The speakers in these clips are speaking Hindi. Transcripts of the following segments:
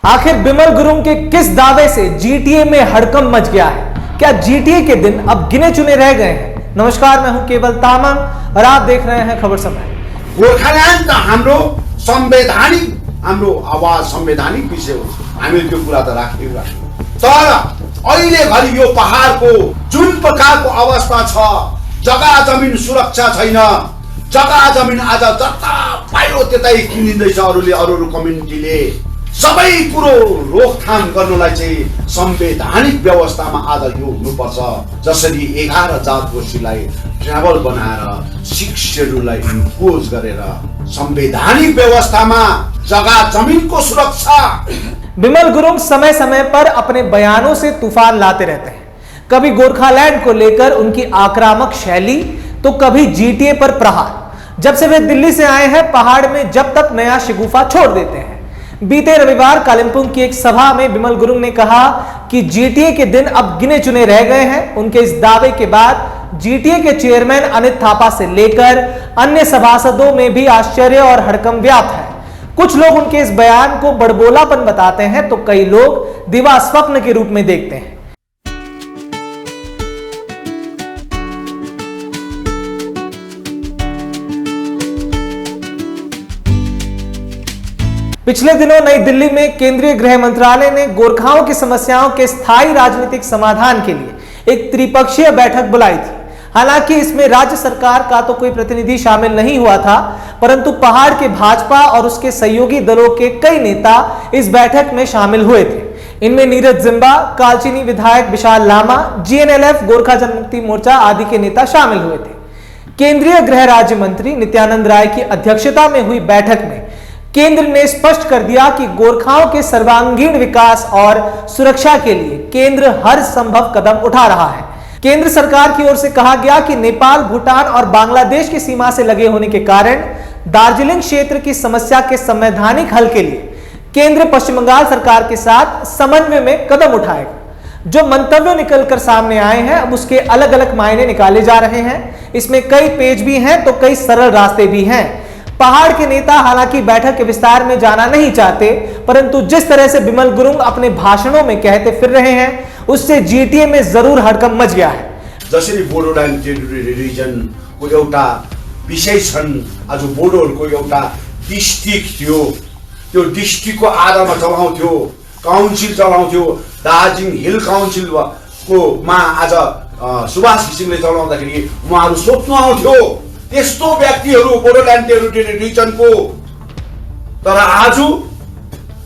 आखिर बिमल गुरुंग के किस दावे से जीटीए में हड़कंप मच गया है? क्या जीटीए के दिन अब गिने चुने रह गए हैं? नमस्कार, मैं हूं केवल तामाङ और आप देख रहे हैं खबर समय। गोर्खाल्यान्ड त हाम्रो संवैधानिक हाम्रो आवाज संवैधानिक विषय हो, हामीले त्यो कुरा त राख्यौँ। तर अहिले घरि यो पहाडको जुन प्रकारको अवस्था छ, जग्गा जमिन सुरक्षा छैन, जग्गा जमिन आज जता पायो त्यतै किनिँदैछ अरू कम्युनिटीले। सबै कुरो रोकथाम गर्नलाई चाहिँ संवैधानिक व्यवस्थामा आज यो हुनुपर्छ। जसरी 11 जात गोष्ठीलाई ट्राभल बनाएर 6 शेड्युललाई इम्पोज गरेर संवैधानिक व्यवस्थामा जग्गा जमिनको सुरक्षा। बिमल गुरुंग समय समय पर अपने बयानों से तूफान लाते रहते हैं। कभी गोरखालैंड को लेकर उनकी आक्रामक शैली, तो कभी जीटीए पर प्रहार। जब से वे दिल्ली से आए हैं, पहाड़ में जब तक नया शिगुफा छोड़ देते हैं। बीते रविवार कालिम्पोंग की एक सभा में बिमल गुरुंग ने कहा कि जीटीए के दिन अब गिने चुने रह गए हैं। उनके इस दावे के बाद जीटीए के चेयरमैन अनित थापा से लेकर अन्य सभासदों में भी आश्चर्य और हड़कंप व्याप्त है। कुछ लोग उनके इस बयान को बड़बोलापन बताते हैं, तो कई लोग दिवा स्वप्न के रूप में देखते हैं। पिछले दिनों नई दिल्ली में केंद्रीय गृह मंत्रालय ने गोरखाओं की समस्याओं के स्थायी राजनीतिक समाधान के लिए एक त्रिपक्षीय बैठक बुलाई थी। हालांकि इसमें राज्य सरकार का तो कोई प्रतिनिधि शामिल नहीं हुआ था, परंतु पहाड़ के भाजपा और उसके सहयोगी दलों के कई नेता इस बैठक में शामिल हुए थे। इनमें नीरज जिम्बा, कालचिनी विधायक विशाल लामा, जीएनएलएफ, गोरखा जनमुक्ति मोर्चा आदि के नेता शामिल हुए थे। केंद्रीय गृह राज्य मंत्री नित्यानंद राय की अध्यक्षता में हुई बैठक में केंद्र ने स्पष्ट कर दिया कि गोरखाओं के सर्वांगीण विकास और सुरक्षा के लिए केंद्र हर संभव कदम उठा रहा है। केंद्र सरकार की ओर से कहा गया कि नेपाल, भूटान और बांग्लादेश की सीमा से लगे होने के कारण दार्जिलिंग क्षेत्र की समस्या के संवैधानिक हल के लिए केंद्र पश्चिम बंगाल सरकार के साथ समन्वय में कदम उठाएगा। जो मंतव्य निकलकर सामने आए हैं, अब उसके अलग अलग मायने निकाले जा रहे हैं। इसमें कई पेच भी हैं तो कई सरल रास्ते भी हैं। पहाड़ के नेता हालांकि बैठक के विस्तार में जाना नहीं चाहते, परंतु जिस तरह से बिमल गुरुंग अपने भाषणों में कहते फिर रहे हैं, उससे जीटीए में जरूर हड़कंप मच गया है। जसरी बोडोल्यान्ड टेरिटोरी रिजनको एउटा विषय छन्, आज बोडोहरूको एउटा डिस्ट्रिक्ट थियो, त्यो डिस्ट्रिक्टको आधारमा चलाउँथ्यो, काउन्सिल चलाउँथ्यो। दार्जिलिङ हिल काउन्सिलको मा आज सुभाष घिसिङले चलाउँदाखेरि उहाँहरू सोध्नु आउँथ्यो त्यस्तो व्यक्तिहरू बोडोल्यान्ड टेरिटोरी रिजनको। तर आज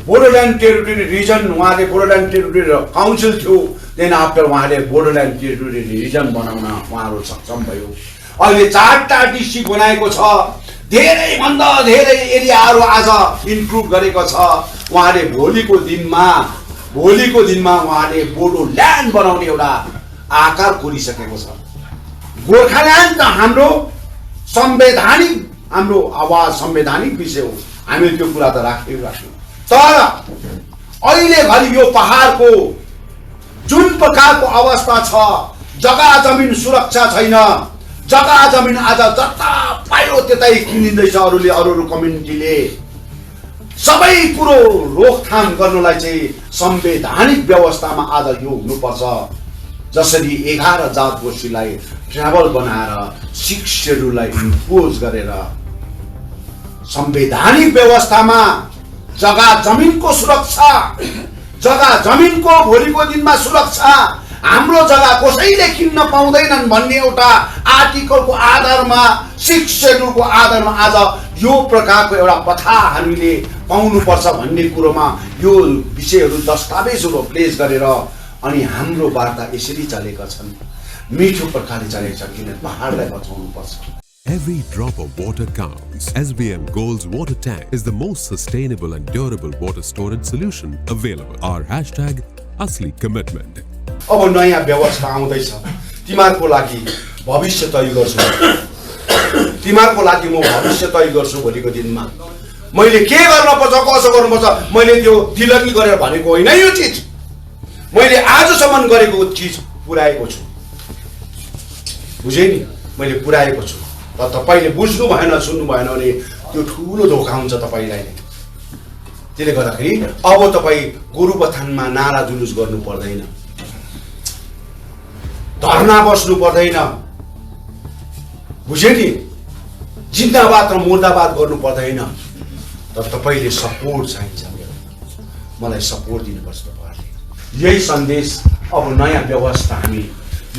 बोडोल्यान्ड टेरिटोरी रिजन, उहाँले बोडोल्यान्ड टेरिटोरी काउन्सिल थियो, देन आफ्टर उहाँले बोडोल्यान्ड टेरिटोरी रिजन बनाउन उहाँहरू सक्षम भयो। अहिले 4टा डिस्ट्रिक्ट बनाएको छ, धेरैभन्दा धेरै एरियाहरू आज इम्प्रुभ गरेको छ। उहाँले भोलिको दिनमा उहाँले बोडोल्यान्ड बनाउने एउटा आकार कोरिसकेको छ। गोर्खाल्यान्ड त हाम्रो संवैधानिक हाम्रो आवाज संवैधानिक विषय हो, हामीले त्यो कुरा त राख्यौँ। तर अहिले घरि यो पहाडको जुन प्रकारको अवस्था छ, जग्गा जमिन सुरक्षा छैन, जग्गा जमिन आज जता पायो त्यतै किनिँदैछ अरू कम्युनिटीले। सबै कुरो रोकथाम गर्नलाई चाहिँ संवैधानिक व्यवस्थामा आज यो हुनुपर्छ। जसरी 11 जात गोष्ठीलाई ट्राभल बनाएर 6 शेड्युललाई इम्पोज गरेर संवैधानिक व्यवस्थामा जग्गा जमिनको सुरक्षा, जग्गा जमिनको भोलिको दिनमा सुरक्षा, हाम्रो जग्गा कसैले किन्न पाउँदैनन् भन्ने एउटा आर्टिकलको आधारमा 6 शेड्युलको आधारमा आज यो प्रकारको एउटा कथा हामीले पाउनुपर्छ भन्ने कुरोमा यो विषयहरू दस्तावेजहरू प्लेस गरेर अनि हाम्रो वार्ता यसरी चलेका छन्। मिठो प्रकारले चलेको छ, किन पहाडलाई बचाउनुपर्छ। Every drop of water counts. SBM Gold's water tank is the most sustainable and durable water storage solution available. Our hashtag Asli Commitment. अब नयाँ व्यवस्था आउँदैछ, तिमीहरूको लागि भविष्य तय गर्छु, तिमीहरूको लागि म भविष्य तय गर्छु। भोलिको दिनमा मैले के गर्नुपर्छ, कसो गर्नुपर्छ, मैले त्यो दिलगी गरेर भनेको होइन। यो चिज मैले आजसम्म गरेको चिज पुर्याएको छु, बुझे नि, मैले पुर्याएको छु। तर तपाईले बुझ्नु भएन, सुन्नु भएन भने त्यो ठुलो धोका हुन्छ तपाईलाई। त्यसले गर्दाखेरि अब तपाईँ गोरुबथानमा नारा जुलुस गर्नु पर्दैन, धर्ना बस्नु पर्दैन, बुझ्यो नि, जिन्दाबाद र मुर्दाबाद गर्नु पर्दैन। तर तपाईँले सपोर्ट चाहिन्छ, मलाई सपोर्ट दिनुपर्छ तपाईँहरूले। यही सन्देश अब नयाँ व्यवस्था हामी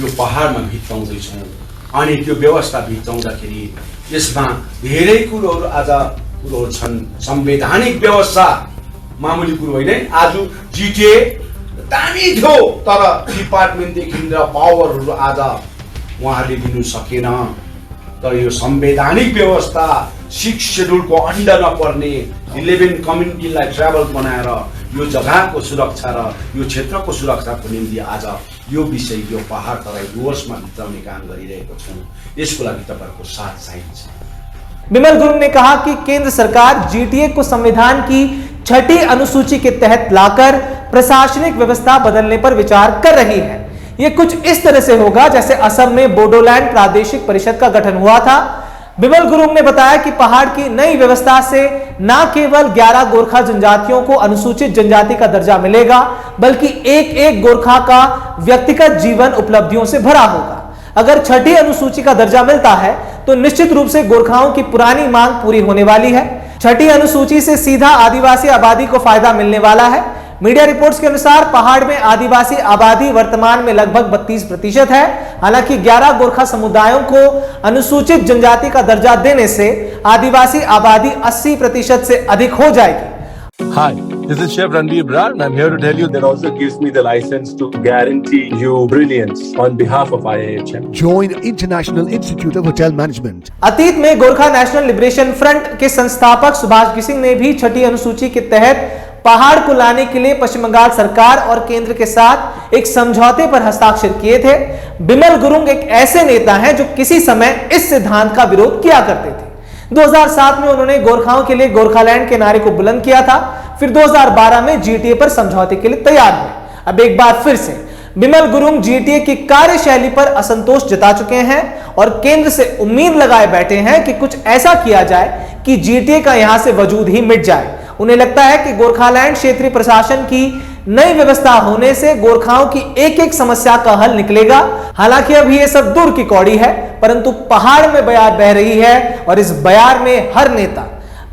यो पहाडमा भित्राउँदैछौँ अनि त्यो व्यवस्था भित्राउँदाखेरि यसमा धेरै कुरोहरू आज कुरोहरू छन्। संवैधानिक व्यवस्था मामुली कुरो होइन। आज जिटिए दामी थियो तर डिपार्टमेन्टदेखि र पावरहरू आज उहाँहरूले दिनु सकेन। तर यो संवैधानिक व्यवस्था 6 शेड्युलको अन्डर नपर्ने 11 कम्युनिटीलाई ट्राभल बनाएर यो जग्गाको सुरक्षा र यो क्षेत्रको सुरक्षाको निम्ति आज यो विषय यो पहाड तराई डुवर्समा भित्राउने काम गरिरहेको छौँ। यसको लागि तपाईँहरूको साथ चाहिन्छ। बिमल गुरुङ ने कहा कि केंद्र सरकार जीटीए को संविधान की 6ठी अनुसूची के तहत लाकर प्रशासनिक व्यवस्था बदलने पर विचार कर रही है। यह कुछ इस तरह से होगा जैसे असम में बोडोलैंड प्रादेशिक परिषद का गठन हुआ था। बिमल गुरुङ ने बताया कि पहाड़ की नई व्यवस्था से न केवल 11 गोरखा जनजातियों को अनुसूचित जनजाति का दर्जा मिलेगा बल्कि एक एक गोरखा का व्यक्तिगत जीवन उपलब्धियों से भरा होगा। अगर 6ठी अनुसूची का दर्जा मिलता है तो निश्चित रूप से गोरखाओं की पुरानी मांग पूरी होने वाली है। 6ठी अनुसूची से सीधा आदिवासी आबादी को फायदा मिलने वाला है। मीडिया रिपोर्ट्स के अनुसार पहाड़ में आदिवासी आबादी वर्तमान में लगभग 32% है। हालांकि 11 गोरखा समुदायों को अनुसूचित जनजाति का दर्जा देने से आदिवासी आबादी 80% से अधिक हो जाएगी। Hi, this is Chef Ranveer Brar and I'm here to tell you that also gives me the license to guarantee you brilliance on behalf of IIHM. Join International Institute of Hotel Management. अतीत में गोरखा नेशनल लिबरेशन फ्रंट के संस्थापक सुभाष सिंह ने भी 6ठी अनुसूची के तहत पहाड़ को लाने के लिए पश्चिम बंगाल सरकार और केंद्र के साथ एक समझौते पर हस्ताक्षर किए थे। बिमल गुरुङ एक ऐसे नेता हैं जो किसी समय इस सिद्धांत का विरोध किया करते थे। 2007 में उन्होंने गोरखाओं के लिए गोरखालैंड के नारे को बुलंद किया था। फिर 2012 में जीटीए पर समझौते के लिए तैयार हुए। अब एक बार फिर से बिमल गुरुङ जीटीए की कार्यशैली पर असंतोष जता चुके हैं और केंद्र से उम्मीद लगाए बैठे हैं कि कुछ ऐसा किया जाए कि जीटीए का यहां से वजूद ही मिट जाए। उन्हें लगता है कि गोरखालैंड क्षेत्रीय प्रशासन की नई व्यवस्था होने से गोरखाओं की एक एक समस्या का हल निकलेगा। हालांकि अब ये सब दूर की कौड़ी है, परंतु पहाड़ में बयार बह रही है और इस बयार में हर नेता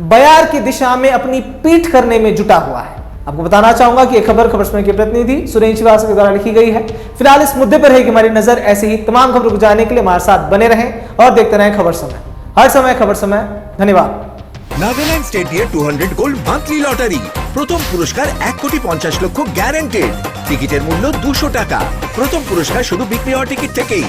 बयार की दिशा में अपनी पीठ करने में जुटा हुआ है। आपको बताना चाहूंगा कि खबर समय के प्रतिनिधि सुरेश श्रीवास्तव के द्वारा लिखी गई है। फिलहाल इस मुद्दे पर है कि हमारी नजर ऐसे ही तमाम खबरों को जानने के लिए हमारे साथ बने रहें और देखते रहें खबर समय, हर समय खबर समय। धन्यवाद। নাগাল্যান্ড স্টেট দিয়ে 200 গোল্ড মান্থলি লটারি, প্রথম পুরস্কার 1,50,00,000 গ্যারান্টেড। টিকিটের মূল্য 200 টাকা। প্রথম পুরস্কার শুধু বিক্রি হওয়া টিকিট থেকেই।